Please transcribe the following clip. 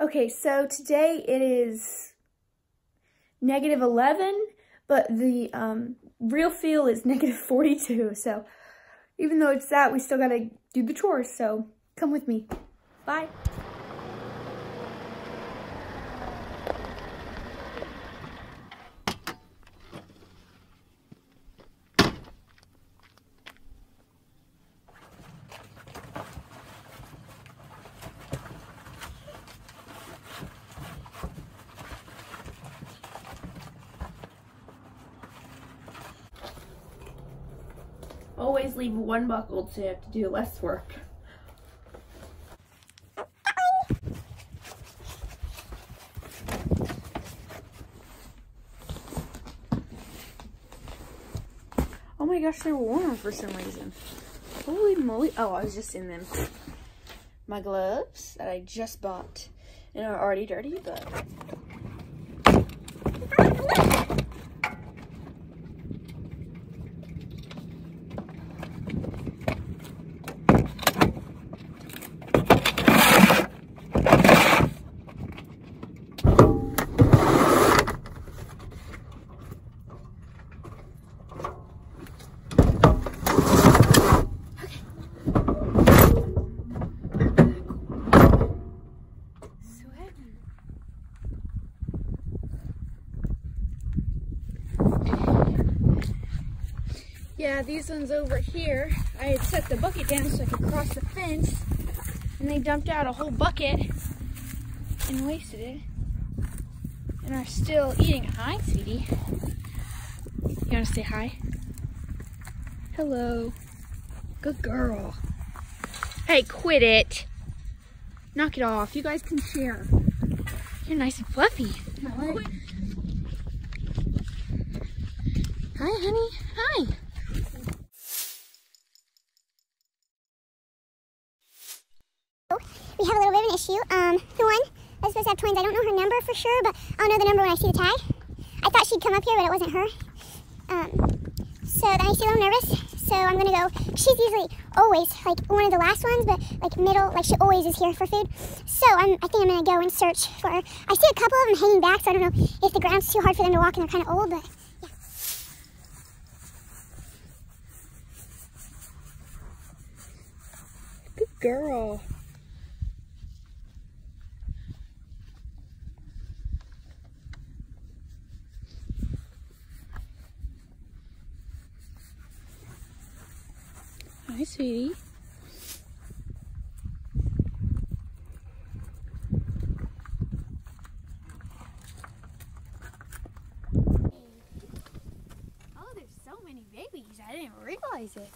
Okay, so today it is -11, but the real feel is -42. So even though it's that, we still gotta do the chores. So come with me. Bye. Always leave one buckled so you have to do less work. Oh my gosh, they're warm for some reason. Holy moly. Oh, I was just in them. My gloves that I just bought and are already dirty, but... Yeah, these ones over here, I had set the bucket down so I could cross the fence, and they dumped out a whole bucket and wasted it, and are still eating. Hi, sweetie. You want to say hi? Hello. Good girl. Hey, quit it. Knock it off. You guys can share. You're nice and fluffy. Hi, honey. Hi. We have a little bit of an issue. The one that's supposed to have twins, I don't know her number for sure, but I'll know the number when I see the tag. I thought she'd come up here, but it wasn't her. So then I see a little nervous, so I'm gonna go. She's usually always like one of the last ones, but like middle, like she always is here for food. So I think I'm gonna go and search for her. I see a couple of them hanging back, so I don't know if the ground's too hard for them to walk and they're kind of old, but yeah. Good girl. Hi, sweetie. Oh, there's so many babies. I didn't realize it.